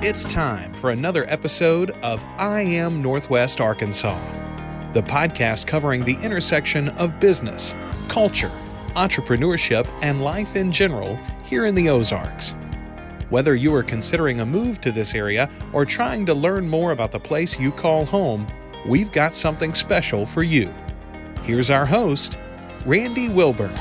It's time for another episode of I Am Northwest Arkansas, the podcast covering the intersection of business, culture, entrepreneurship, and life in general here in the Ozarks. Whether you are considering a move to this area or trying to learn more about the place you call home, we've got something special for you. Here's our host, Randy Wilburn.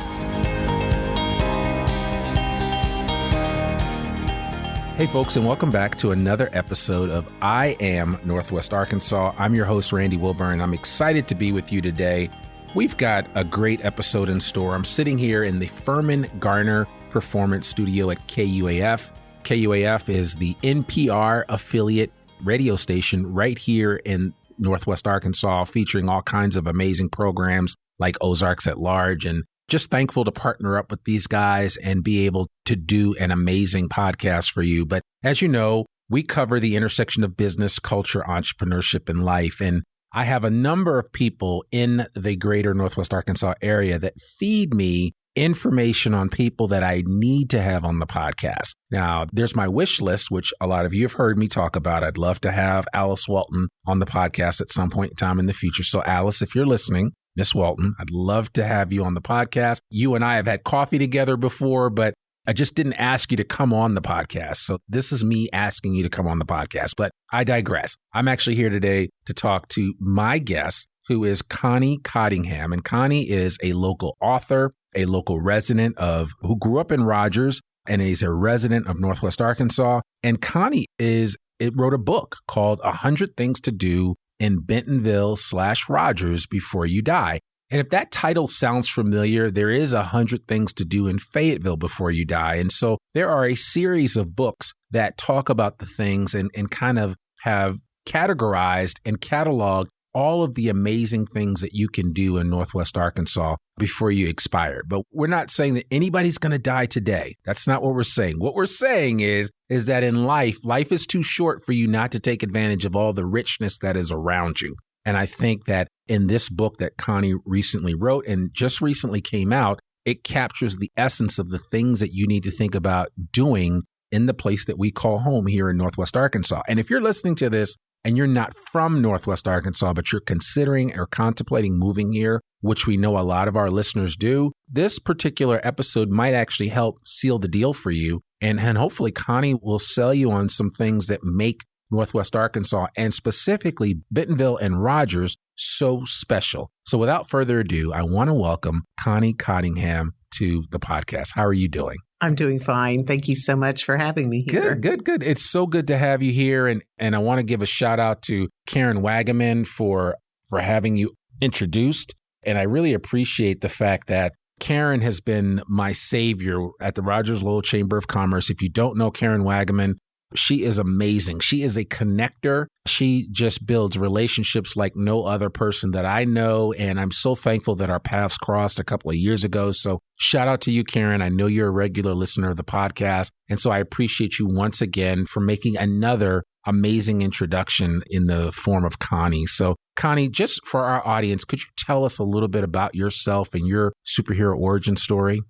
Hey folks, and welcome back to another episode of I Am Northwest Arkansas. I'm your host, Randy Wilburn. I'm excited to be with you today. We've got a great episode in store. I'm sitting here in the Furman Garner Performance Studio at KUAF. KUAF is the NPR affiliate radio station right here in Northwest Arkansas, featuring all kinds of amazing programs like Ozarks at Large, and just thankful to partner up with these guys and be able to do an amazing podcast for you. But as you know, we cover the intersection of business, culture, entrepreneurship, and life. And I have a number of people in the greater Northwest Arkansas area that feed me information on people that I need to have on the podcast. Now, there's my wish list, which a lot of you have heard me talk about. I'd love to have Alice Walton on the podcast at some point in time in the future. So Alice, if you're listening, Miss Walton, I'd love to have you on the podcast. You and I have had coffee together before, but I just didn't ask you to come on the podcast. So this is me asking you to come on the podcast, but I digress. I'm actually here today to talk to my guest, who is Connie Cottingham. And Connie is a local author, a local resident who grew up in Rogers and is a resident of Northwest Arkansas. And Connie wrote a book called 100 Things to Do in Bentonville/Rogers Before You Die. And if that title sounds familiar, there is 100 Things to Do in Fayetteville Before You Die. And so there are a series of books that talk about the things and kind of have categorized and cataloged all of the amazing things that you can do in Northwest Arkansas before you expire. But we're not saying that anybody's going to die today. That's not what we're saying. What we're saying is that in life is too short for you not to take advantage of all the richness that is around you. And I think that in this book that Connie recently wrote and just recently came out, it captures the essence of the things that you need to think about doing in the place that we call home here in Northwest Arkansas. And if you're listening to this and you're not from Northwest Arkansas, but you're considering or contemplating moving here, which we know a lot of our listeners do, this particular episode might actually help seal the deal for you. And hopefully Connie will sell you on some things that make Northwest Arkansas and specifically Bentonville and Rogers so special. So without further ado, I want to welcome Connie Cottingham to the podcast. How are you doing? I'm doing fine. Thank you so much for having me here. Good. It's so good to have you here. And I want to give a shout out to Karen Wagaman for having you introduced. And I really appreciate the fact that Karen has been my savior at the Rogers Lowell Chamber of Commerce. If you don't know Karen Wagaman, she is amazing. She is a connector. She just builds relationships like no other person that I know. And I'm so thankful that our paths crossed a couple of years ago. So shout out to you, Karen. I know you're a regular listener of the podcast. And so I appreciate you once again for making another amazing introduction in the form of Connie. So Connie, just for our audience, could you tell us a little bit about yourself and your superhero origin story?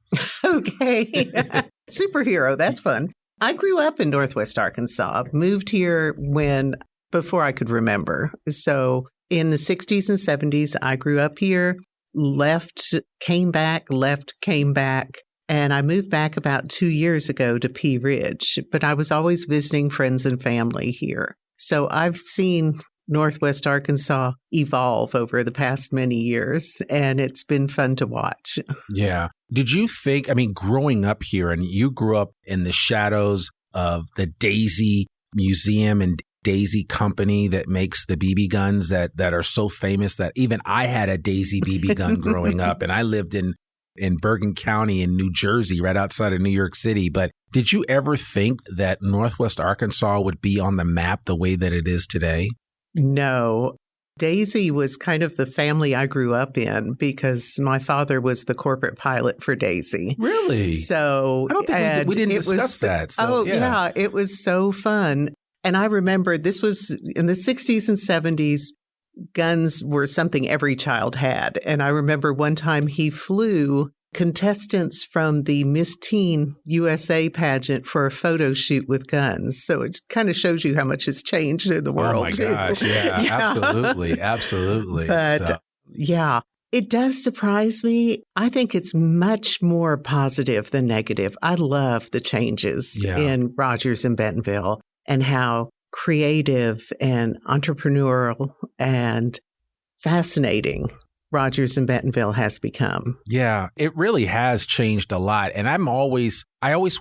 Okay. Superhero. That's fun. I grew up in Northwest Arkansas, moved here before I could remember. So in the 60s and 70s, I grew up here, left, came back. And I moved back about 2 years ago to Pea Ridge, but I was always visiting friends and family here. So I've seen Northwest Arkansas evolve over the past many years, and it's been fun to watch. Yeah. Did you think, growing up here, and you grew up in the shadows of the Daisy Museum and Daisy Company that makes the BB guns that are so famous that even I had a Daisy BB gun growing up, and I lived in Bergen County in New Jersey, right outside of New York City. But did you ever think that Northwest Arkansas would be on the map the way that it is today? No. Daisy was kind of the family I grew up in because my father was the corporate pilot for Daisy. Really? So I don't think we didn't discuss that. So, yeah, it was so fun. And I remember this was in the 60s and 70s. Guns were something every child had. And I remember one time he flew contestants from the Miss Teen USA pageant for a photo shoot with guns. So it kind of shows you how much has changed in the world. Oh my gosh. Yeah, absolutely. Absolutely. But yeah, it does surprise me. I think it's much more positive than negative. I love the changes in Rogers and Bentonville and how creative and entrepreneurial and fascinating Rogers and Bentonville has become. Yeah, it really has changed a lot. And I always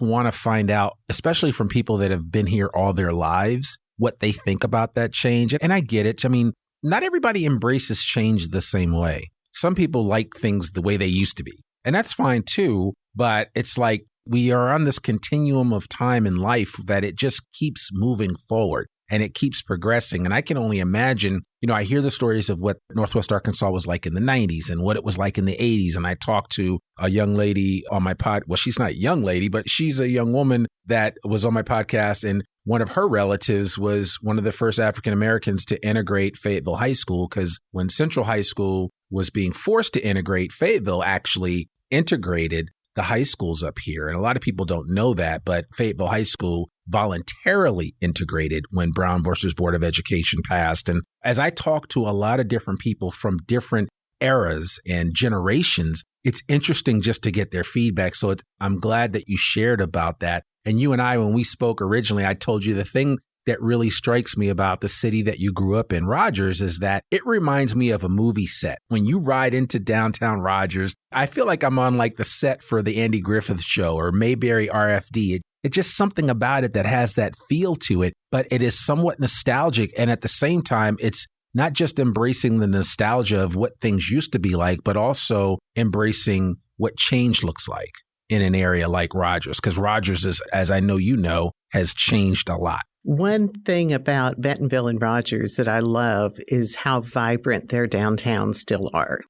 want to find out, especially from people that have been here all their lives, what they think about that change. And I get it. I mean, not everybody embraces change the same way. Some people like things the way they used to be. And that's fine too. But it's like we are on this continuum of time in life that it just keeps moving forward. And it keeps progressing. And I can only imagine, I hear the stories of what Northwest Arkansas was like in the 90s and what it was like in the 80s. And I talked to a young lady on my pod. Well, she's not a young lady, but she's a young woman that was on my podcast. And one of her relatives was one of the first African Americans to integrate Fayetteville High School, because when Central High School was being forced to integrate, Fayetteville actually integrated the high schools up here. And a lot of people don't know that, but Fayetteville High School voluntarily integrated when Brown versus Board of Education passed. And as I talk to a lot of different people from different eras and generations, it's interesting just to get their feedback. So I'm glad that you shared about that. And you and I, when we spoke originally, I told you the thing that really strikes me about the city that you grew up in, Rogers, is that it reminds me of a movie set. When you ride into downtown Rogers, I feel like I'm on like the set for the Andy Griffith Show or Mayberry RFD. It's just something about it that has that feel to it, but it is somewhat nostalgic. And at the same time, it's not just embracing the nostalgia of what things used to be like, but also embracing what change looks like in an area like Rogers, because Rogers is, as I know you know, has changed a lot. One thing about Bentonville and Rogers that I love is how vibrant their downtowns still are.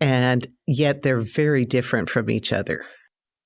And yet they're very different from each other.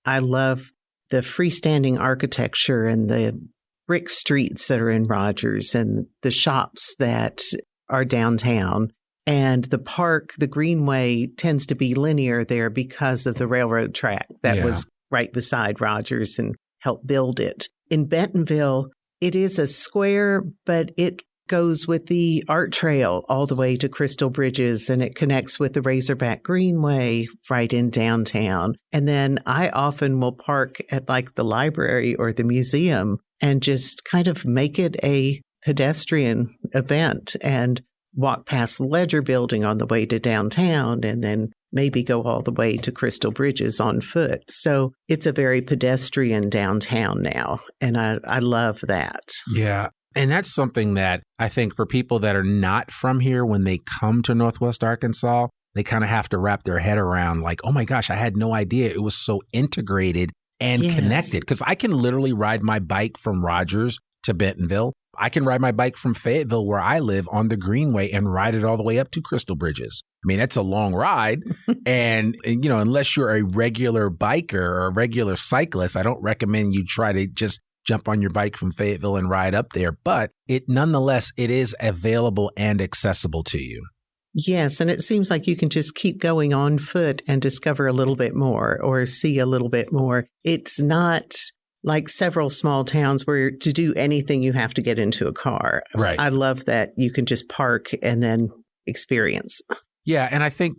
I love the freestanding architecture and the brick streets that are in Rogers and the shops that are downtown. And the park, the Greenway, tends to be linear there because of the railroad track that was right beside Rogers and helped build it. In Bentonville, it is a square, but it goes with the art trail all the way to Crystal Bridges, and it connects with the Razorback Greenway right in downtown. And then I often will park at like the library or the museum and just kind of make it a pedestrian event and walk past the Ledger Building on the way to downtown and then maybe go all the way to Crystal Bridges on foot. So it's a very pedestrian downtown now, and I love that. Yeah. And that's something that I think for people that are not from here, when they come to Northwest Arkansas, they kind of have to wrap their head around like, oh my gosh, I had no idea it was so integrated and connected. Because I can literally ride my bike from Rogers to Bentonville. I can ride my bike from Fayetteville, where I live, on the Greenway and ride it all the way up to Crystal Bridges. I mean, that's a long ride. And, unless you're a regular biker or a regular cyclist, I don't recommend you try to just jump on your bike from Fayetteville and ride up there. But nonetheless, it is available and accessible to you. Yes, and it seems like you can just keep going on foot and discover a little bit more or see a little bit more. It's not like several small towns where to do anything you have to get into a car. Right. I love that you can just park and then experience. Yeah, and I think,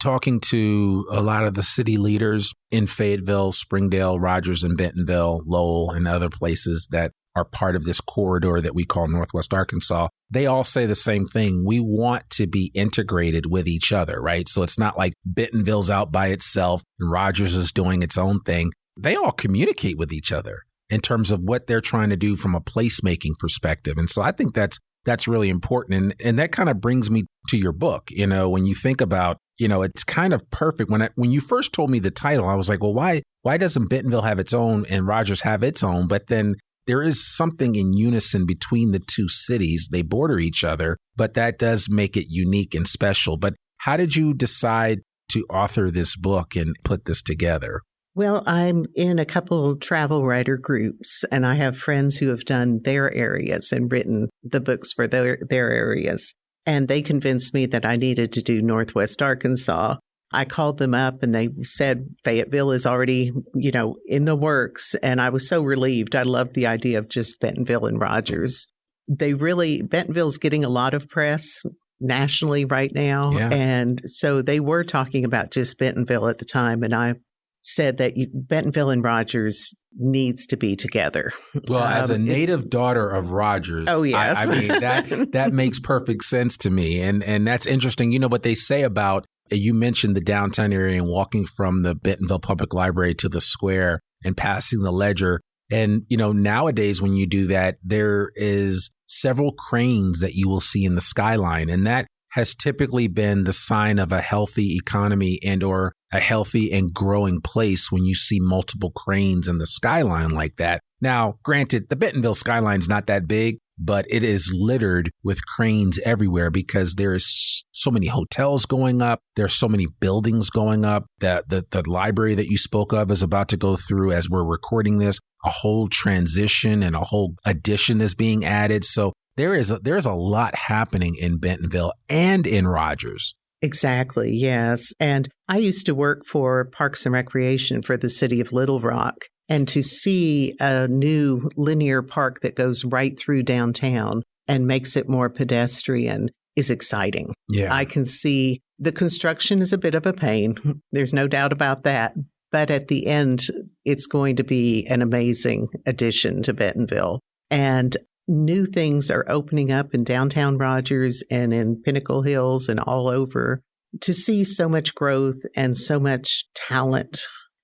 talking to a lot of the city leaders in Fayetteville, Springdale, Rogers, and Bentonville, Lowell, and other places that are part of this corridor that we call Northwest Arkansas, they all say the same thing. We want to be integrated with each other, right? So it's not like Bentonville's out by itself and Rogers is doing its own thing. They all communicate with each other in terms of what they're trying to do from a placemaking perspective. And so I think that's really important. And that kind of brings me to your book. When you think about, it's kind of perfect. When you first told me the title, I was like, well, why doesn't Bentonville have its own and Rogers have its own? But then there is something in unison between the two cities. They border each other, but that does make it unique and special. But how did you decide to author this book and put this together? Well, I'm in a couple of travel writer groups, and I have friends who have done their areas and written the books for their areas. And they convinced me that I needed to do Northwest Arkansas. I called them up and they said Fayetteville is already, in the works. And I was so relieved. I loved the idea of just Bentonville and Rogers. Bentonville's getting a lot of press nationally right now. Yeah. And so they were talking about just Bentonville at the time. And I said that Bentonville and Rogers needs to be together. Well, as a native daughter of Rogers, oh yes, I mean that makes perfect sense to me. And that's interesting. You know what they say about, you mentioned the downtown area and walking from the Bentonville Public Library to the square and passing the ledger. And, nowadays when you do that, there is several cranes that you will see in the skyline. And that has typically been the sign of a healthy economy and or a healthy and growing place when you see multiple cranes in the skyline like that. Now, granted, the Bentonville skyline's not that big, but it is littered with cranes everywhere because there is so many hotels going up. There's so many buildings going up. The library that you spoke of is about to go through, as we're recording this, a whole transition and a whole addition is being added. So there's a lot happening in Bentonville and in Rogers. Exactly, yes. And I used to work for Parks and Recreation for the city of Little Rock. And to see a new linear park that goes right through downtown and makes it more pedestrian is exciting. Yeah. I can see the construction is a bit of a pain. There's no doubt about that. But at the end, it's going to be an amazing addition to Bentonville. And new things are opening up in downtown Rogers and in Pinnacle Hills and all over. To see so much growth and so much talent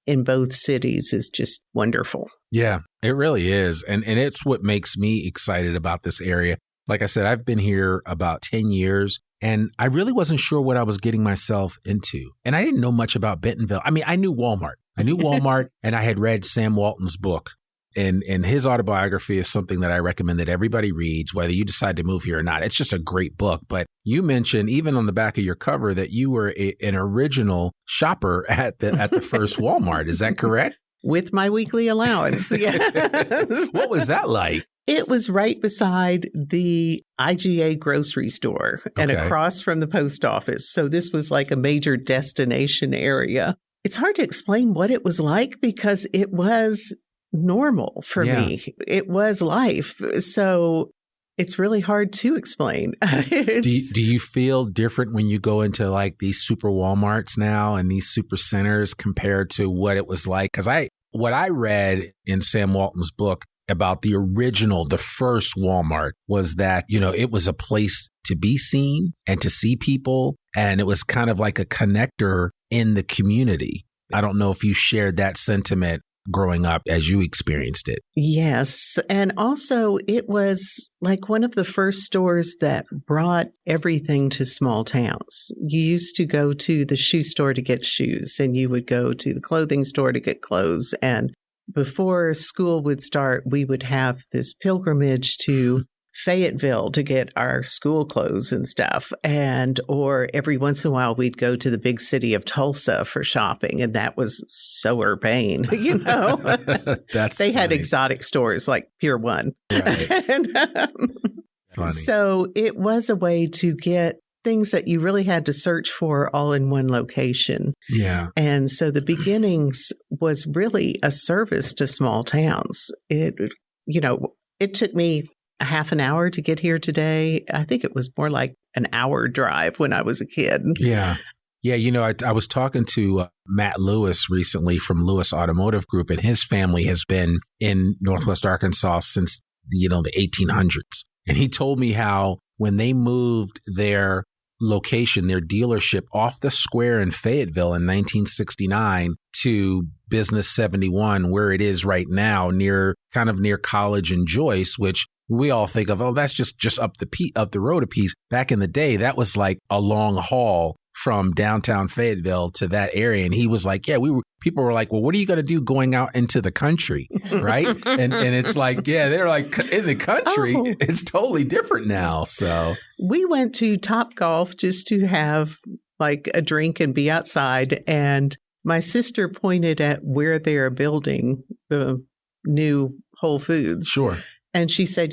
in both cities is just wonderful. Yeah, it really is. And it's what makes me excited about this area. Like I said, I've been here about 10 years and I really wasn't sure what I was getting myself into. And I didn't know much about Bentonville. I mean, I knew Walmart. And I had read Sam Walton's book. And his autobiography is something that I recommend that everybody reads, whether you decide to move here or not. It's just a great book. But you mentioned even on the back of your cover that you were an original shopper at the first Walmart. Is that correct? With my weekly allowance. Yes. What was that like? It was right beside the IGA grocery store and across from the post office. So this was like a major destination area. It's hard to explain what it was like because it was normal for me. It was life. So it's really hard to explain. Do you feel different when you go into like these super Walmarts now and these super centers compared to what it was like? Because what I read in Sam Walton's book about the first Walmart was that, it was a place to be seen and to see people. And it was kind of like a connector in the community. I don't know if you shared that sentiment growing up as you experienced it. Yes. And also it was like one of the first stores that brought everything to small towns. You used to go to the shoe store to get shoes and you would go to the clothing store to get clothes. And before school would start, we would have this pilgrimage to Fayetteville to get our school clothes and stuff. Or every once in a while, we'd go to the big city of Tulsa for shopping. And that was so urbane, They had exotic stores like Pier 1. Right. So it was a way to get things that you really had to search for all in one location. Yeah. And so the beginnings was really a service to small towns. It took me a half an hour to get here today. I think it was more like an hour drive when I was a kid. Yeah. Yeah. I was talking to Matt Lewis recently from Lewis Automotive Group, and his family has been in Northwest Arkansas since, the 1800s. And he told me how when they moved their location, their dealership off the square in Fayetteville in 1969 to Business 71, where it is right now, near College and Joyce, which we all think of, that's just up the road a piece. Back in the day, that was like a long haul from downtown Fayetteville to that area. And he was like, people were like, well, what are you going to do going out into the country? Right. and it's like, they're like in the country. Oh. It's totally different now. So we went to Topgolf just to have like a drink and be outside. And my sister pointed at where they're building the new Whole Foods. Sure. And she said,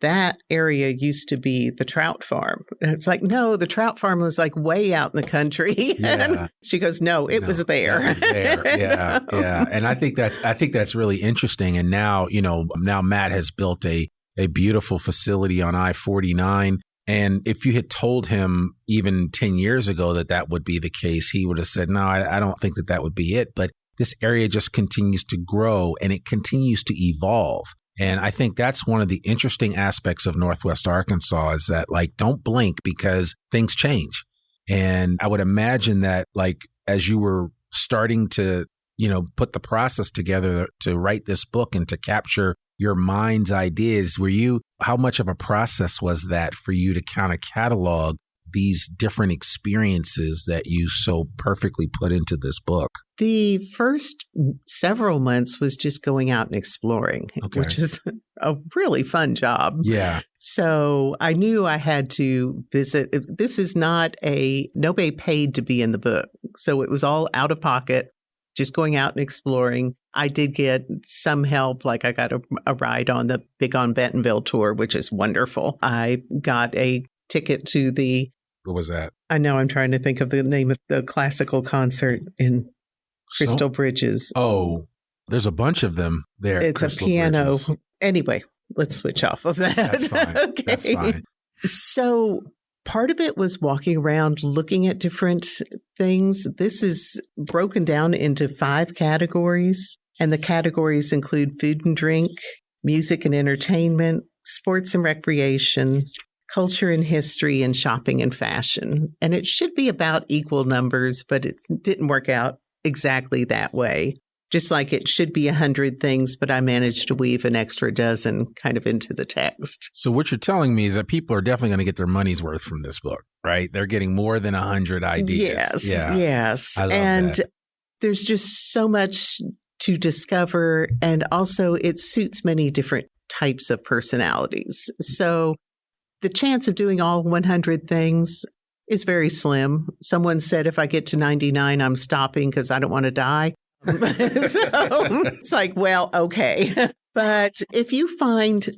that area used to be the trout farm. And it's like, no, the trout farm was like way out in the country. Yeah. And she goes, no, it was there. That was there. Yeah. Yeah. And I think that's really interesting. And now, now Matt has built a beautiful facility on I-49. And if you had told him even 10 years ago that would be the case, he would have said, no, I don't think that would be it. But this area just continues to grow and it continues to evolve. And I think that's one of the interesting aspects of Northwest Arkansas is that, like, don't blink because things change. And I would imagine that, like, as you were starting to, put the process together to write this book and to capture your mind's ideas, how much of a process was that for you to kind of catalog these different experiences that you so perfectly put into this book? The first several months was just going out and exploring, which is a really fun job. Yeah. So I knew I had to visit. This is not nobody paid to be in the book. So it was all out of pocket, just going out and exploring. I did get some help, like I got a ride on the Big on Bentonville tour, which is wonderful. I got a ticket to what was that? I know, I'm trying to think of the name of the classical concert in Crystal Bridges. Oh, there's a bunch of them there. It's Crystal a piano. Bridges. Anyway, let's switch off of that. That's fine. Okay. That's fine. So part of it was walking around looking at different things. This is broken down into 5 categories, and the categories include food and drink, music and entertainment, sports and recreation, culture and history, and shopping and fashion. And it should be about equal numbers, but it didn't work out exactly that way. Just like it should be 100 things, but I managed to weave an extra dozen kind of into the text. So what you're telling me is that people are definitely going to get their money's worth from this book, right? They're getting more than 100 ideas. Yes. I love that. There's just so much to discover. And also it suits many different types of personalities. So the chance of doing all 100 things is very slim. Someone said, if I get to 99, I'm stopping because I don't want to die. So it's like, well, okay. But if you find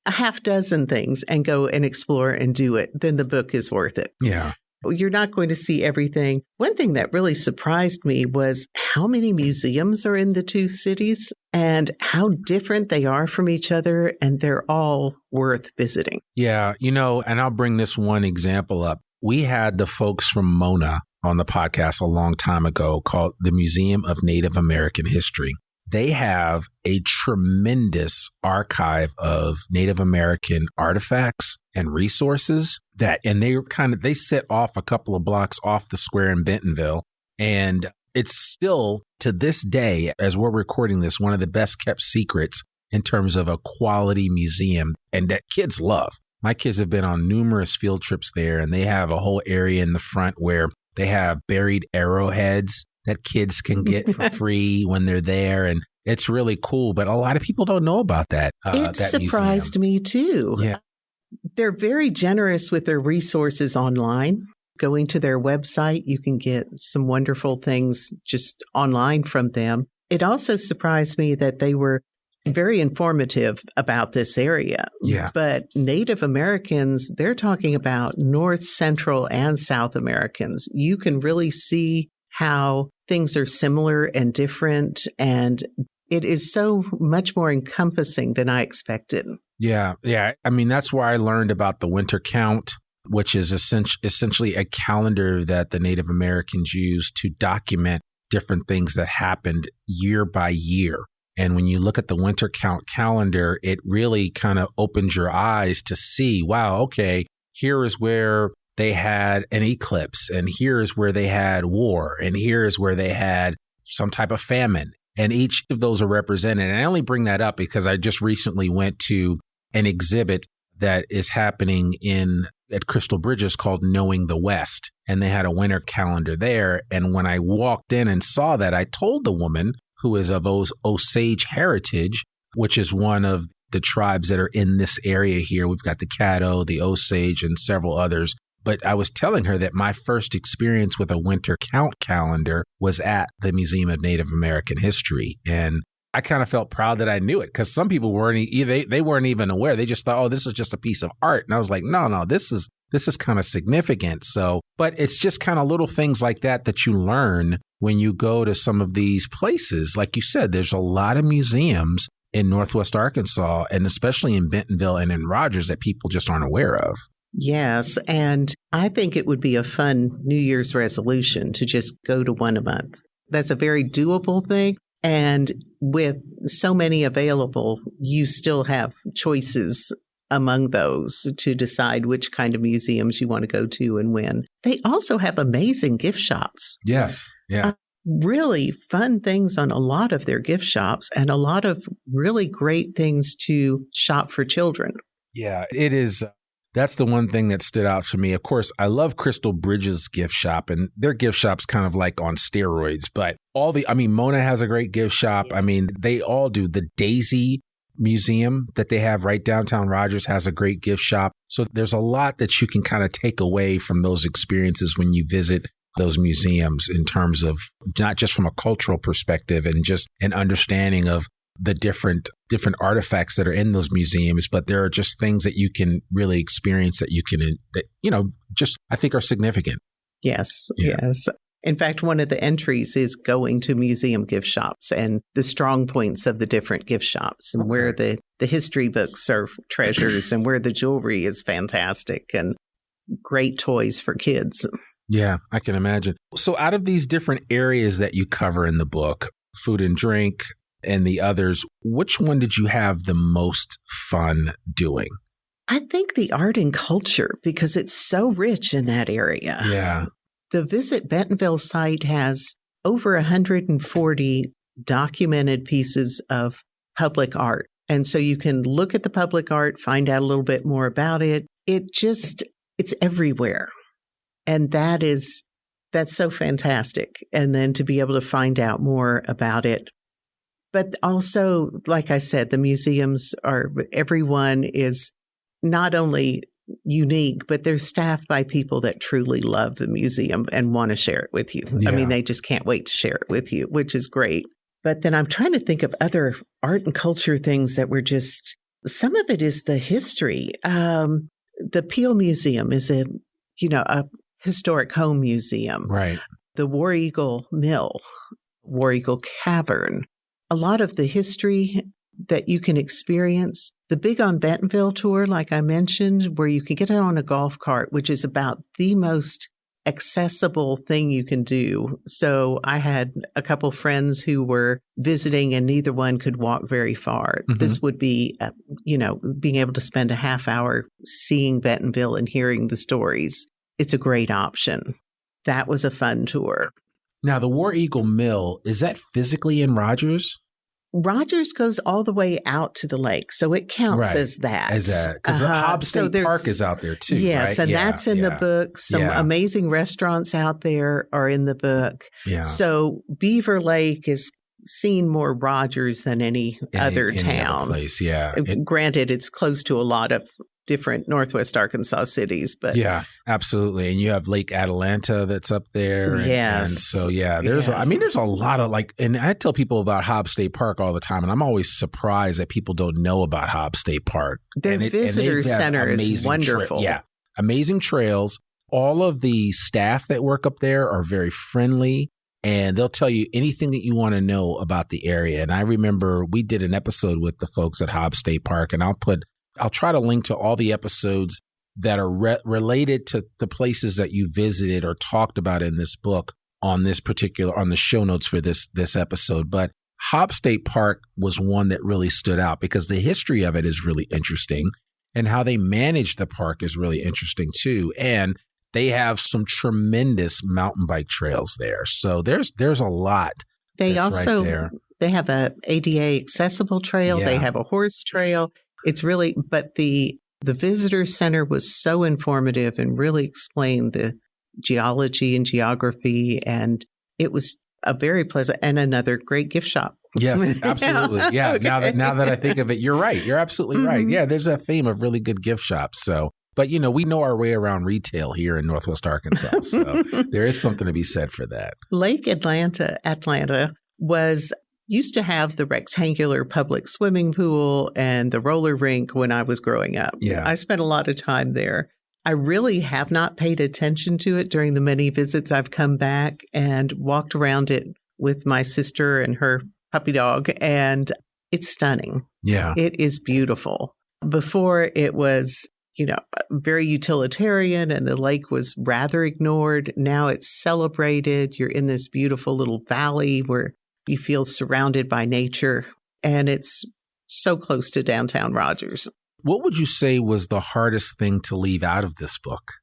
a half dozen things and go and explore and do it, then the book is worth it. Yeah. You're not going to see everything. One thing that really surprised me was how many museums are in the 2 cities and how different they are from each other, and they're all worth visiting. Yeah, and I'll bring this one example up. We had the folks from Mona on the podcast a long time ago called the Museum of Native American History. They have a tremendous archive of Native American artifacts and resources and they sit off a couple of blocks off the square in Bentonville. And it's still, to this day, as we're recording this, one of the best kept secrets in terms of a quality museum and that kids love. My kids have been on numerous field trips there, and they have a whole area in the front where they have buried arrowheads that kids can get for free when they're there. And it's really cool. But a lot of people don't know about that. It surprised me too. Yeah. They're very generous with their resources online. Going to their website, you can get some wonderful things just online from them. It also surprised me that they were very informative about this area. Yeah. But Native Americans, they're talking about North, Central, and South Americans. You can really see how things are similar and different, and it is so much more encompassing than I expected. Yeah. Yeah. I mean, that's where I learned about the winter count, which is essentially a calendar that the Native Americans use to document different things that happened year by year. And when you look at the winter count calendar, it really kind of opens your eyes to see, wow, okay, here is where they had an eclipse, and here is where they had war, and here is where they had some type of famine. And each of those are represented. And I only bring that up because I just recently went to an exhibit that is happening at Crystal Bridges called Knowing the West. And they had a winter calendar there. And when I walked in and saw that, I told the woman, who is of Osage heritage, which is one of the tribes that are in this area here. We've got the Caddo, the Osage, and several others. But I was telling her that my first experience with a winter count calendar was at the Museum of Native American History. And I kind of felt proud that I knew it because some people they weren't even aware. They just thought, oh, this is just a piece of art. And I was like, no, this is kind of significant. So, but it's just kind of little things like that you learn when you go to some of these places. Like you said, there's a lot of museums in Northwest Arkansas, and especially in Bentonville and in Rogers that people just aren't aware of. Yes. And I think it would be a fun New Year's resolution to just go to one a month. That's a very doable thing. And with so many available, you still have choices among those to decide which kind of museums you want to go to and when. They also have amazing gift shops. Yes. Yeah. Really fun things on a lot of their gift shops and a lot of really great things to shop for children. Yeah, it is. That's the one thing that stood out for me. Of course, I love Crystal Bridges' gift shop, and their gift shop's kind of like on steroids. But Mona has a great gift shop. I mean, they all do. The Daisy Museum that they have right downtown Rogers has a great gift shop. So there's a lot that you can kind of take away from those experiences when you visit those museums in terms of not just from a cultural perspective and just an understanding of the different artifacts that are in those museums, but there are just things that you can really experience that just I think are significant. Yes, Yeah. yes. In fact, one of the entries is going to museum gift shops and the strong points of the different gift shops and where the history books are treasures and where the jewelry is fantastic and great toys for kids. Yeah, I can imagine. So out of these different areas that you cover in the book, food and drink and the others, which one did you have the most fun doing? I think the art and culture, because it's so rich in that area. Yeah. The Visit Bentonville site has over 140 documented pieces of public art. And so you can look at the public art, find out a little bit more about it. It's everywhere. And that's so fantastic. And then to be able to find out more about it. But also, like I said, the museums everyone is not only unique, but they're staffed by people that truly love the museum and want to share it with you. Yeah. I mean, they just can't wait to share it with you, which is great. But then I'm trying to think of other art and culture things that were just, some of it is the history. The Peel Museum is a historic home museum. Right. The War Eagle Mill, War Eagle Cavern, a lot of the history that you can experience. The Big on Bentonville tour, like I mentioned, where you can get it on a golf cart, which is about the most accessible thing you can do. So I had a couple friends who were visiting and neither one could walk very far. Mm-hmm. This would be, being able to spend a half hour seeing Bentonville and hearing the stories. It's a great option. That was a fun tour. Now, the War Eagle Mill, is that physically in Rogers? Rogers goes all the way out to the lake, so it counts as that. Because Hobbs State Park is out there too. Yes, right? And that's in the book. Some amazing restaurants out there are in the book. Yeah. So Beaver Lake is seen more Rogers than any other town. Other place, yeah. Granted, it's close to a lot of different Northwest Arkansas cities, but yeah, absolutely. And you have Lake Atalanta that's up there. Yes. And so, there's a lot of and I tell people about Hobbs State Park all the time, and I'm always surprised that people don't know about Hobbs State Park. Their visitor center is wonderful. Amazing trails. All of the staff that work up there are very friendly. And they'll tell you anything that you want to know about the area. And I remember we did an episode with the folks at Hobbs State Park, and I'll try to link to all the episodes that are related to the places that you visited or talked about in this book on the show notes for this episode. But Hobbs State Park was one that really stood out because the history of it is really interesting and how they manage the park is really interesting too. And they have some tremendous mountain bike trails there. So there's a lot. They also, right there. They have a ADA accessible trail. Yeah. They have a horse trail. It's really, but the visitor center was so informative and really explained the geology and geography. And it was a very pleasant and another great gift shop. Yes, absolutely. Yeah. Okay. Now that I think of it, you're right. You're absolutely right. Yeah. There's a theme of really good gift shops. So, but we know our way around retail here in Northwest Arkansas. So there is something to be said for that. Lake Atlanta was used to have the rectangular public swimming pool and the roller rink when I was growing up. Yeah. I spent a lot of time there. I really have not paid attention to it during the many visits I've come back and walked around it with my sister and her puppy dog, and it's stunning. Yeah. It is beautiful. Before it was, very utilitarian and the lake was rather ignored. Now it's celebrated. You're in this beautiful little valley where you feel surrounded by nature, and it's so close to downtown Rogers. What would you say was the hardest thing to leave out of this book?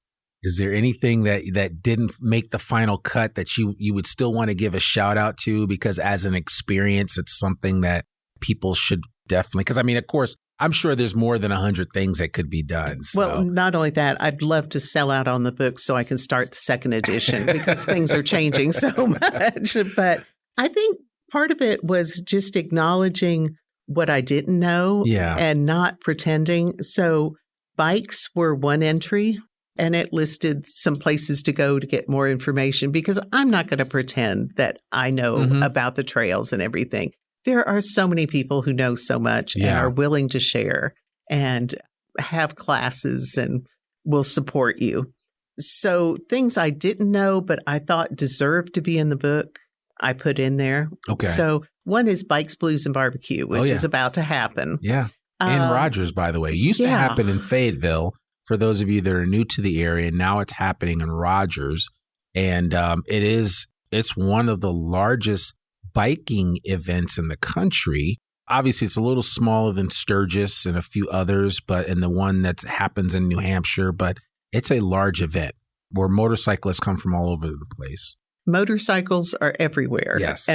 Is there anything that didn't make the final cut that you would still want to give a shout out to? Because as an experience, it's something that people should definitely, because of course, I'm sure there's more than 100 things that could be done. So. Well, not only that, I'd love to sell out on the book so I can start the second edition because things are changing so much. But I think part of it was just acknowledging what I didn't know and not pretending. So bikes were one entry, and it listed some places to go to get more information because I'm not going to pretend that I know about the trails and everything. There are so many people who know so much and are willing to share and have classes and will support you. So things I didn't know, but I thought deserved to be in the book, I put in there. Okay. So one is Bikes, Blues, and Barbecue, which is about to happen. Yeah. In Rogers, by the way. It used to happen in Fayetteville. For those of you that are new to the area, now it's happening in Rogers. And it's one of the largest biking events in the country. Obviously, it's a little smaller than Sturgis and a few others, and the one that happens in New Hampshire, but it's a large event where motorcyclists come from all over the place. Motorcycles are everywhere. Yes.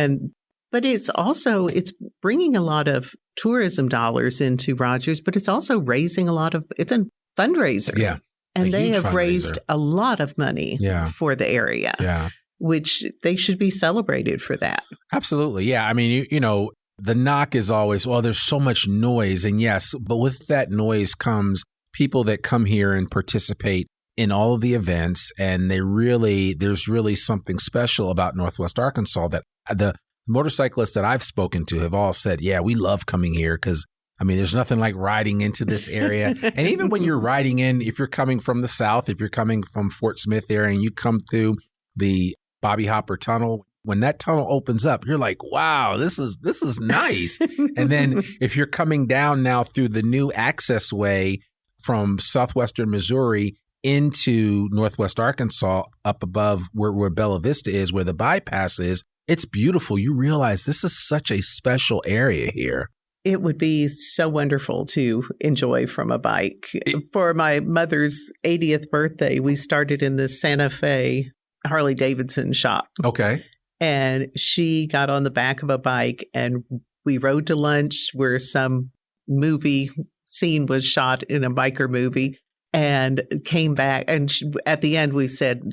But it's bringing a lot of tourism dollars into Rogers, but it's also raising it's a fundraiser. Yeah. And they have raised a lot of money for the area. Yeah. Which they should be celebrated for that. Absolutely. Yeah. The knock is always, well, there's so much noise. And yes, but with that noise comes people that come here and participate in all of the events. And there's really something special about Northwest Arkansas that the motorcyclists that I've spoken to have all said, yeah, we love coming here because there's nothing like riding into this area. And even when you're riding in, if you're coming from the south, if you're coming from Fort Smith area and you come through the Bobby Hopper Tunnel, when that tunnel opens up, you're like, wow, this is nice. And then if you're coming down now through the new access way from southwestern Missouri into Northwest Arkansas, up above where Bella Vista is, where the bypass is, it's beautiful. You realize this is such a special area here. It would be so wonderful to enjoy from a bike. For my mother's 80th birthday, we started in the Santa Fe Harley Davidson shop. Okay. And she got on the back of a bike and we rode to lunch where some movie scene was shot in a biker movie and came back. And at the end, we said,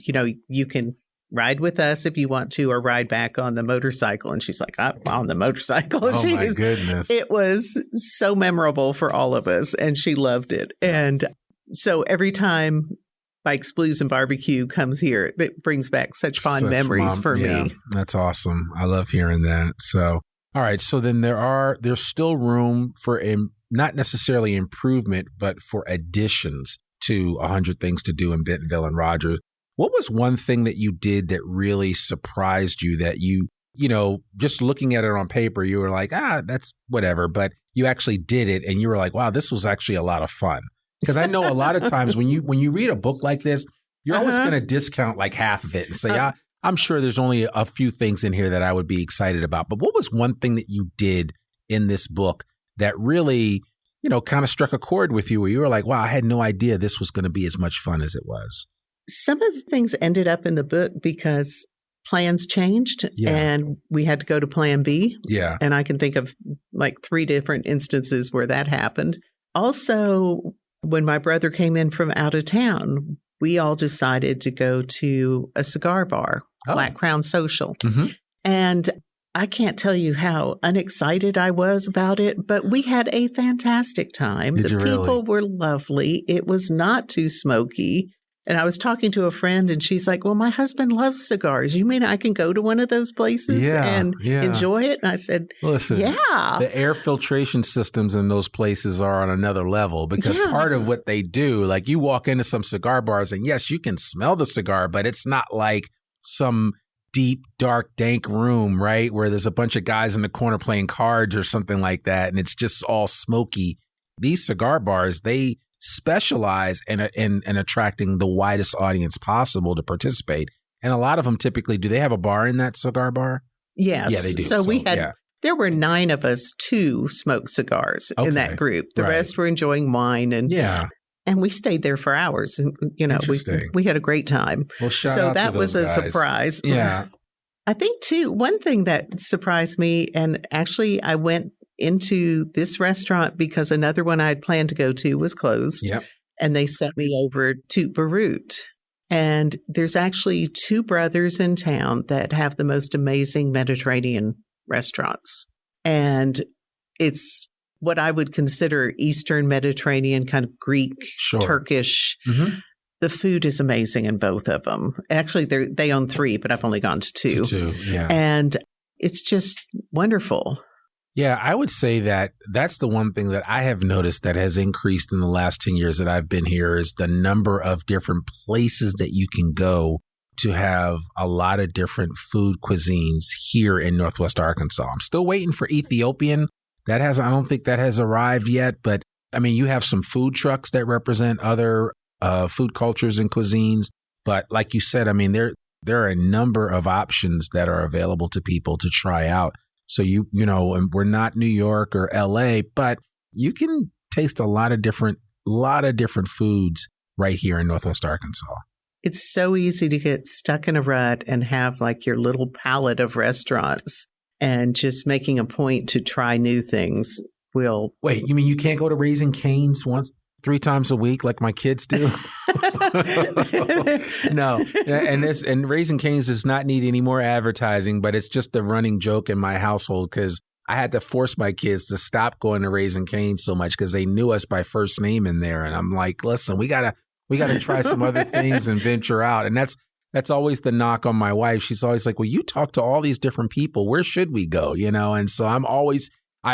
you can ride with us if you want to or ride back on the motorcycle. And she's like, I'm on the motorcycle. Oh, my goodness. It was so memorable for all of us and she loved it. And so every time Bikes, Blues, and Barbecue comes here, it brings back such fond memories for me. That's awesome. I love hearing that. So, all right. So then there's still room for not necessarily improvement, but for additions to 100 Things to Do in Bentonville and Rogers. What was one thing that you did that really surprised you that you just looking at it on paper, you were like, that's whatever, but you actually did it and you were like, wow, this was actually a lot of fun. Because I know a lot of times when you read a book like this, you're always going to discount like half of it and say, I'm sure there's only a few things in here that I would be excited about. But what was one thing that you did in this book that really, kind of struck a chord with you where you were like, wow, I had no idea this was going to be as much fun as it was? Some of the things ended up in the book because plans changed and we had to go to plan B. Yeah. And I can think of like 3 different instances where that happened. Also, when my brother came in from out of town, we all decided to go to a cigar bar, Black Crown Social. Mm-hmm. And I can't tell you how unexcited I was about it, but we had a fantastic time. The people were lovely. It was not too smoky. And I was talking to a friend and she's like, well, my husband loves cigars. You mean I can go to one of those places and enjoy it? And I said, listen, yeah. The air filtration systems in those places are on another level because part of what they do, like you walk into some cigar bars and yes, you can smell the cigar, but it's not like some deep, dark, dank room, right? Where there's a bunch of guys in the corner playing cards or something like that. And it's just all smoky. These cigar bars, they specialize in attracting the widest audience possible to participate. And a lot of them typically, do they have a bar in that cigar bar? Yes. Yeah, they do. So we had, there were 9 of us to smoke cigars in that group. The rest were enjoying wine and we stayed there for hours. And, you know, we had a great time. Well, shout so out that to was those a guys. surprise. Yeah. I think too, one thing that surprised me, and actually I went into this restaurant because another one I had planned to go to was closed. Yep. And they sent me over to Beirut. And there's actually 2 brothers in town that have the most amazing Mediterranean restaurants. And it's what I would consider Eastern Mediterranean, kind of Greek, Turkish. Mm-hmm. The food is amazing in both of them. Actually, they own 3, but I've only gone to 2. And it's just wonderful. Yeah, I would say that that's the one thing that I have noticed that has increased in the last 10 years that I've been here is the number of different places that you can go to have a lot of different food cuisines here in Northwest Arkansas. I'm still waiting for Ethiopian. I don't think that has arrived yet, but I mean, you have some food trucks that represent other food cultures and cuisines. But like you said, I mean, there are a number of options that are available to people to try out. So you know, and we're not New York or LA, but you can taste a lot of different foods right here in Northwest Arkansas. It's so easy to get stuck in a rut and have like your little palette of restaurants, and just making a point to try new things will. Wait, you mean you can't go to Raising Cane's 3 times a week like my kids do? No. And Raising Cane's does not need any more advertising, but it's just a running joke in my household because I had to force my kids to stop going to Raising Cane's so much because they knew us by first name in there. And I'm like, listen, we gotta try some other things and venture out. And that's always the knock on my wife. She's always like, well, you talk to all these different people. Where should we go? You know? And so I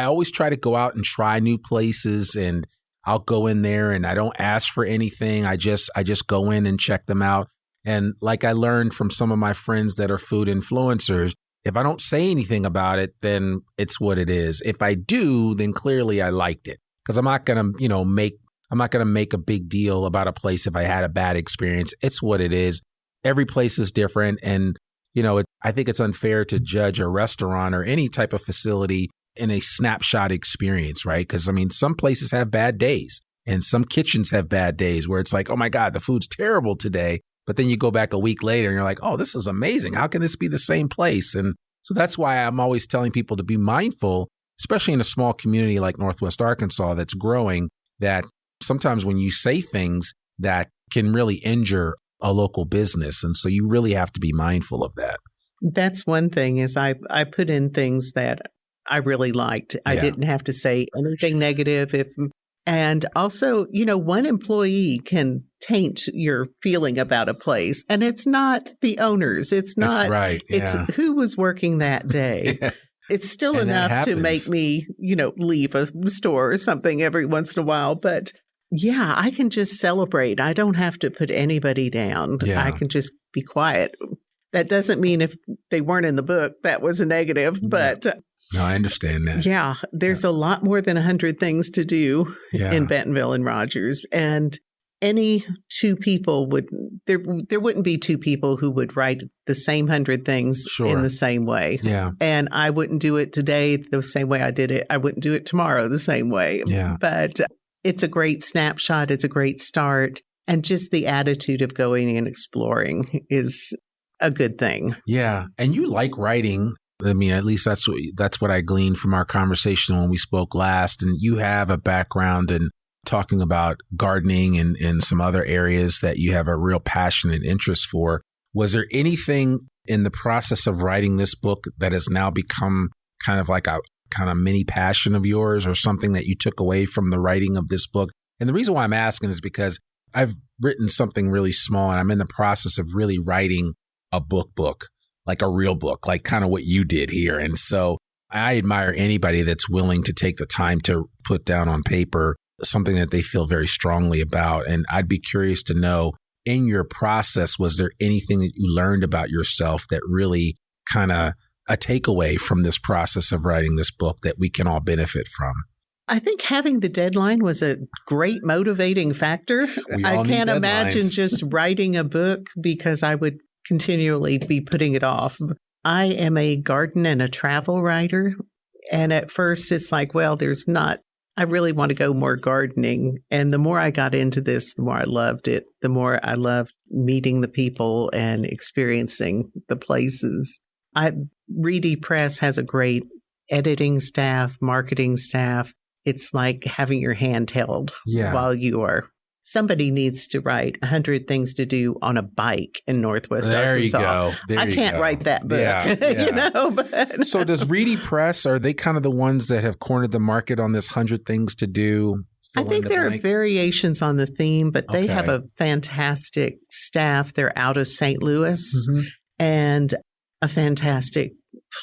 always try to go out and try new places, and I'll go in there and I don't ask for anything. I just go in and check them out. And like I learned from some of my friends that are food influencers, if I don't say anything about it, then it's what it is. If I do, then clearly I liked it, because I'm not going to make a big deal about a place if I had a bad experience. It's what it is. Every place is different. And, you know, I think it's unfair to judge a restaurant or any type of facility in a snapshot experience, right? Because, I mean, some places have bad days and some kitchens have bad days where it's like, oh my God, the food's terrible today. But then you go back a week later and you're like, oh, this is amazing. How can this be the same place? And so that's why I'm always telling people to be mindful, especially in a small community like Northwest Arkansas that's growing, that sometimes when you say things that can really injure a local business. And so you really have to be mindful of that. That's one thing is I put in things that I really liked. I didn't have to say anything negative. And also, you know, one employee can taint your feeling about a place, and it's not the owners. It's not. That's right. Yeah. It's who was working that day. Yeah. It's still enough to make me, you know, leave a store or something every once in a while. But yeah, I can just celebrate. I don't have to put anybody down. Yeah. I can just be quiet. That doesn't mean if they weren't in the book, that was a negative, but. No, I understand that. Yeah, there's a lot more than 100 things to do in Bentonville and Rogers. And any 2 people there wouldn't be 2 people who would write the same 100 things in the same way. Yeah. And I wouldn't do it today the same way I did it. I wouldn't do it tomorrow the same way. Yeah. But it's a great snapshot. It's a great start. And just the attitude of going and exploring is a good thing. Yeah. And you like writing. I mean, at least that's what I gleaned from our conversation when we spoke last. And you have a background in talking about gardening and some other areas that you have a real passion and interest for. Was there anything in the process of writing this book that has now become kind of like a kind of mini passion of yours, or something that you took away from the writing of this book? And the reason why I'm asking is because I've written something really small and I'm in the process of really writing a book, like a real book, like kind of what you did here. And so I admire anybody that's willing to take the time to put down on paper something that they feel very strongly about. And I'd be curious to know, in your process, was there anything that you learned about yourself that really kind of a takeaway from this process of writing this book that we can all benefit from? I think having the deadline was a great motivating factor. I can't imagine just writing a book because I would continually be putting it off. I am a garden and a travel writer. And at first it's like, well, I really want to go more gardening. And the more I got into this, the more I loved it. The more I loved meeting the people and experiencing the places. Reedy Press has a great editing staff, marketing staff. It's like having your hand held while you are. Somebody needs to write 100 Things to Do on a Bike in Northwest Arkansas. I can't write that book, But. So does Reedy Press, are they kind of the ones that have cornered the market on this 100 Things to Do? I think there are variations on the theme, but they have a fantastic staff. They're out of St. Louis and a fantastic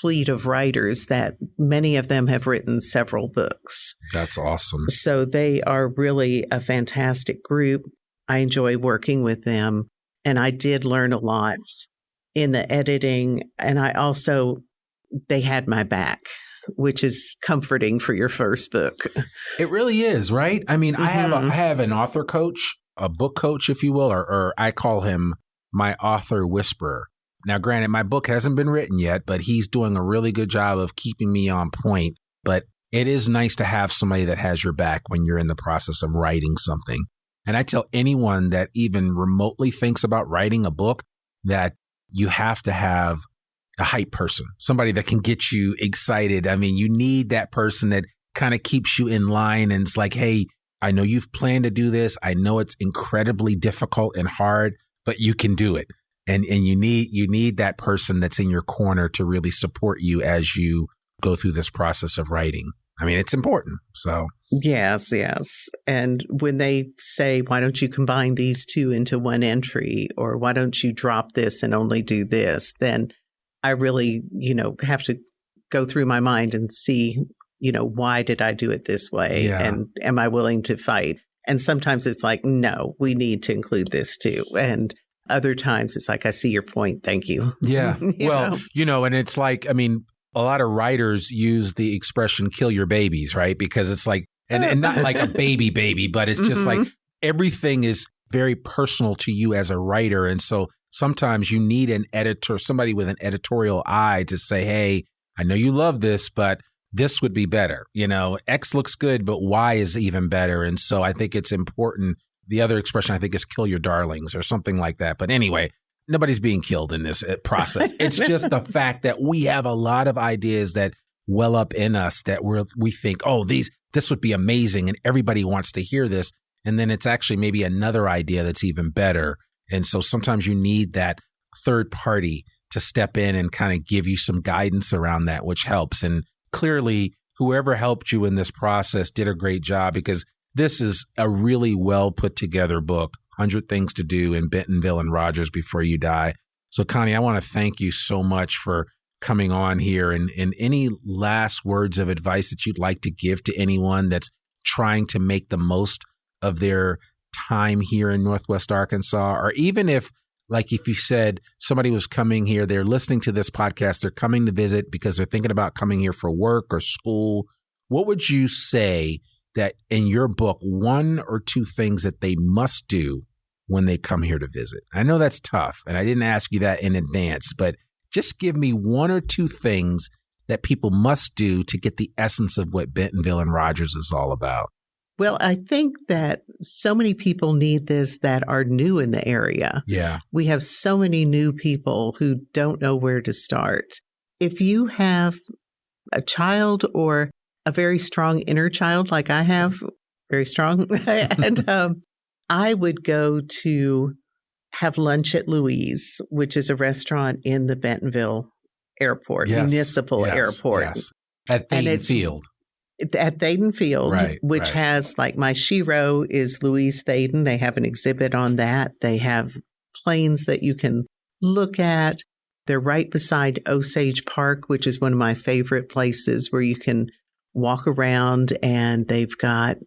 fleet of writers that many of them have written several books. That's awesome. So they are really a fantastic group. I enjoy working with them. And I did learn a lot in the editing. And they had my back, which is comforting for your first book. It really is, right? I mean, I have an author coach, a book coach, if you will, or I call him my author whisperer. Now, granted, my book hasn't been written yet, but he's doing a really good job of keeping me on point. But it is nice to have somebody that has your back when you're in the process of writing something. And I tell anyone that even remotely thinks about writing a book that you have to have a hype person, somebody that can get you excited. I mean, you need that person that kind of keeps you in line and it's like, hey, I know you've planned to do this. I know it's incredibly difficult and hard, but you can do it. And you need that person that's in your corner to really support you as you go through this process of writing. I mean, it's important. So yes. And when they say, why don't you combine these two into one entry, or why don't you drop this and only do this, then I really, have to go through my mind and see, why did I do it this way? Yeah. And am I willing to fight? And sometimes it's like, no, we need to include this too. And other times it's like, I see your point. Thank you. Yeah. And it's like, I mean, a lot of writers use the expression kill your babies, right? Because it's like, and not like a baby, but it's just like everything is very personal to you as a writer. And so sometimes you need an editor, somebody with an editorial eye to say, hey, I know you love this, but this would be better. X looks good, but Y is even better. And so I think it's important. The other expression, I think, is kill your darlings or something like that. But anyway, nobody's being killed in this process. It's just the fact that we have a lot of ideas that well up in us that we think, oh, this would be amazing. And everybody wants to hear this. And then it's actually maybe another idea that's even better. And so sometimes you need that third party to step in and kind of give you some guidance around that, which helps. And clearly, whoever helped you in this process did a great job, because this is a really well put together book, 100 Things to Do in Bentonville and Rogers Before You Die. So, Connie, I want to thank you so much for coming on here, and any last words of advice that you'd like to give to anyone that's trying to make the most of their time here in Northwest Arkansas, or even if you said somebody was coming here, they're listening to this podcast, they're coming to visit because they're thinking about coming here for work or school, what would you say that in your book, one or two things that they must do when they come here to visit? I know that's tough, and I didn't ask you that in advance, but just give me one or two things that people must do to get the essence of what Bentonville and Rogers is all about. Well, I think that so many people need this that are new in the area. Yeah. We have so many new people who don't know where to start. If you have a child or a very strong inner child like I have, very strong, and I would go to have lunch at Louise, which is a restaurant in the Bentonville airport, municipal airport. Yes. At Thean Field. At Thaden Field, which has like my shero is Louise Thaden. They have an exhibit on that. They have planes that you can look at. They're right beside Osage Park, which is one of my favorite places where you can walk around, and they've got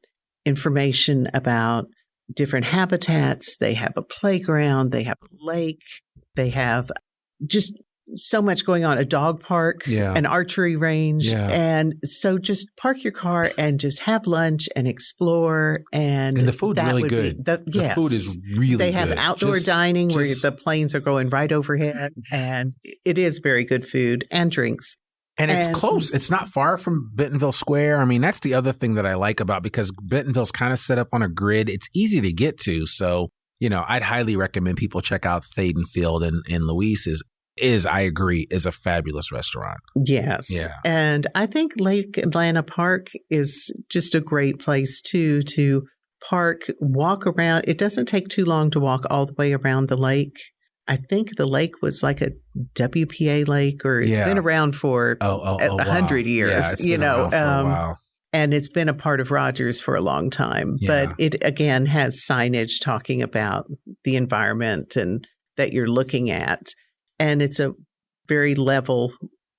information about different habitats. They have a playground. They have a lake. They have just so much going on, a dog park, an archery range. And so just park your car and just have lunch and explore. And the food's really good. The food is really good. They have outdoor dining where the planes are going right overhead. And it is very good food and drinks. And it's close. It's not far from Bentonville Square. I mean, that's the other thing that I like about, because Bentonville's kind of set up on a grid. It's easy to get to. So, I'd highly recommend people check out Thaden Field, and Louise I agree, is a fabulous restaurant. Yes. Yeah. And I think Lake Atlanta Park is just a great place too, to park, walk around. It doesn't take too long to walk all the way around the lake. I think the lake was like a WPA lake, or it's been around for 100 years, yeah, it's been around for a while. And it's been a part of Rogers for a long time. Yeah. But it, again, has signage talking about the environment and that you're looking at. And it's a very level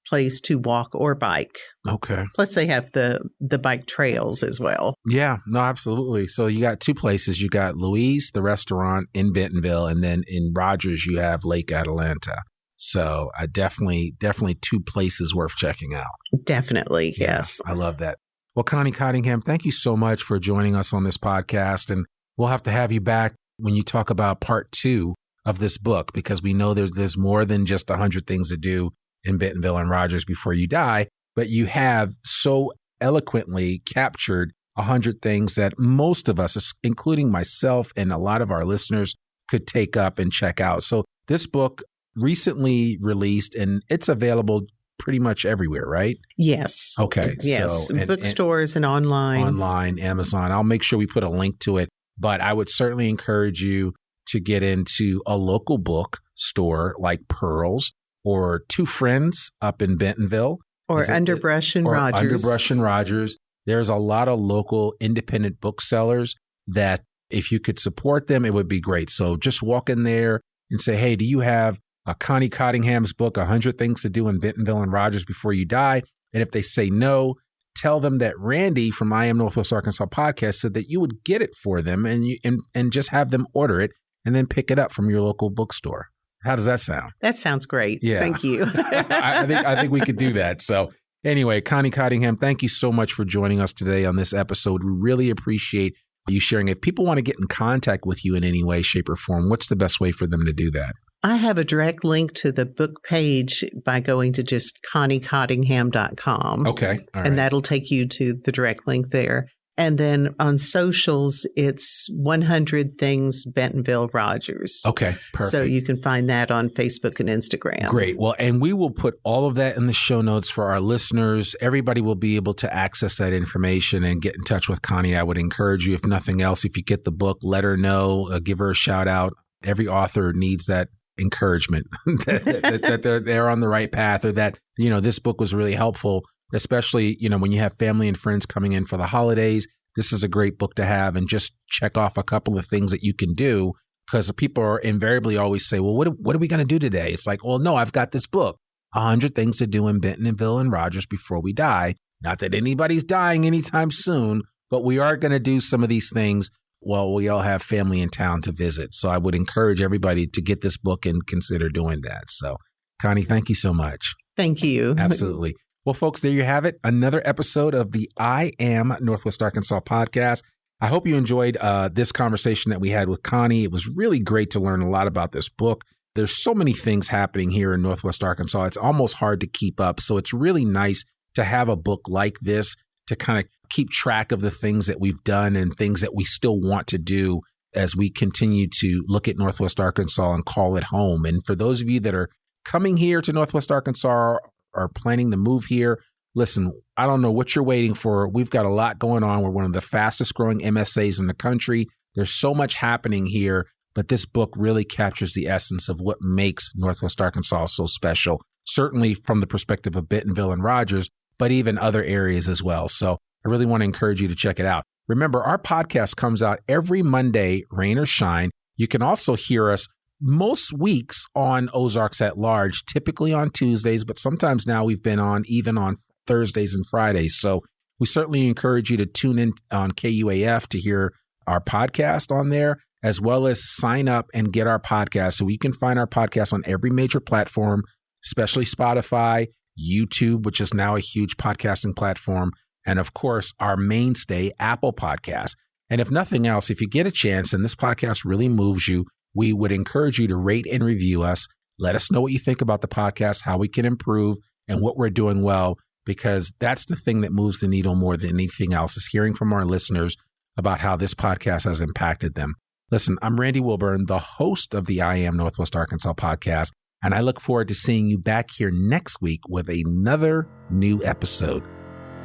place to walk or bike. Okay. Plus they have the bike trails as well. Yeah, no, absolutely. So you got two places. You got Louise, the restaurant in Bentonville, and then in Rogers you have Lake Atlanta. So I definitely two places worth checking out. Definitely, yes. I love that. Well, Connie Cottingham, thank you so much for joining us on this podcast. And we'll have to have you back when you talk about part 2 of this book, because we know there's more than just 100 things to do in Bentonville and Rogers before you die. But you have so eloquently captured 100 things that most of us, including myself and a lot of our listeners, could take up and check out. So this book recently released, and it's available pretty much everywhere, right? Yes. Okay. Yes. So, bookstores and online. Online, Amazon. I'll make sure we put a link to it. But I would certainly encourage you to get into a local book store like Pearls or Two Friends up in Bentonville. Or Underbrush and Rogers. Underbrush and Rogers. There's a lot of local independent booksellers that if you could support them, it would be great. So just walk in there and say, hey, do you have a Connie Cottingham's book, 100 Things to Do in Bentonville and Rogers Before You Die? And if they say no, tell them that Randy from I Am Northwest Arkansas podcast said that you would get it for them, and just have them order it and then pick it up from your local bookstore. How does that sound? That sounds great. Yeah. Thank you. I think we could do that. So anyway, Connie Cottingham, thank you so much for joining us today on this episode. We really appreciate you sharing. If people want to get in contact with you in any way, shape, or form, what's the best way for them to do that? I have a direct link to the book page by going to just conniecottingham.com. Okay. All right. And that'll take you to the direct link there. And then on socials, it's 100 Things Bentonville Rogers. Okay, perfect. So you can find that on Facebook and Instagram. Great. Well, and we will put all of that in the show notes for our listeners. Everybody will be able to access that information and get in touch with Connie. I would encourage you, if nothing else, if you get the book, let her know, give her a shout out. Every author needs that encouragement that they're on the right path, or that, this book was really helpful. Especially, when you have family and friends coming in for the holidays, this is a great book to have, and just check off a couple of things that you can do, because people are invariably always say, well, what are we going to do today? It's like, well, no, I've got this book, 100 Things to Do in Bentonville and Rogers Before We Die. Not that anybody's dying anytime soon, but we are going to do some of these things while we all have family in town to visit. So I would encourage everybody to get this book and consider doing that. So, Connie, thank you so much. Thank you. Absolutely. Well, folks, there you have it. Another episode of the I Am Northwest Arkansas podcast. I hope you enjoyed this conversation that we had with Connie. It was really great to learn a lot about this book. There's so many things happening here in Northwest Arkansas. It's almost hard to keep up. So it's really nice to have a book like this to kind of keep track of the things that we've done and things that we still want to do as we continue to look at Northwest Arkansas and call it home. And for those of you that are coming here to Northwest Arkansas, are planning to move here, listen, I don't know what you're waiting for. We've got a lot going on. We're one of the fastest growing MSAs in the country. There's so much happening here, but this book really captures the essence of what makes Northwest Arkansas so special, certainly from the perspective of Bentonville and Rogers, but even other areas as well. So I really want to encourage you to check it out. Remember, our podcast comes out every Monday, rain or shine. You can also hear us most weeks on Ozarks at Large, typically on Tuesdays, but sometimes now we've been on even on Thursdays and Fridays. So we certainly encourage you to tune in on KUAF to hear our podcast on there, as well as sign up and get our podcast. So you can find our podcast on every major platform, especially Spotify, YouTube, which is now a huge podcasting platform, and of course, our mainstay, Apple Podcasts. And if nothing else, if you get a chance and this podcast really moves you, we would encourage you to rate and review us. Let us know what you think about the podcast, how we can improve, and what we're doing well, because that's the thing that moves the needle more than anything else, is hearing from our listeners about how this podcast has impacted them. Listen, I'm Randy Wilburn, the host of the I Am Northwest Arkansas podcast, and I look forward to seeing you back here next week with another new episode.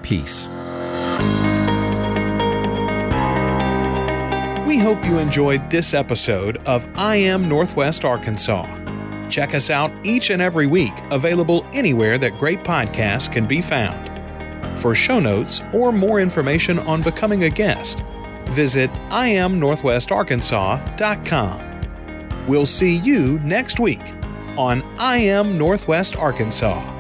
Peace. We hope you enjoyed this episode of I Am Northwest Arkansas. Check us out each and every week, available anywhere that great podcasts can be found. For show notes or more information on becoming a guest, visit iamnorthwestarkansas.com. We'll see you next week on I Am Northwest Arkansas.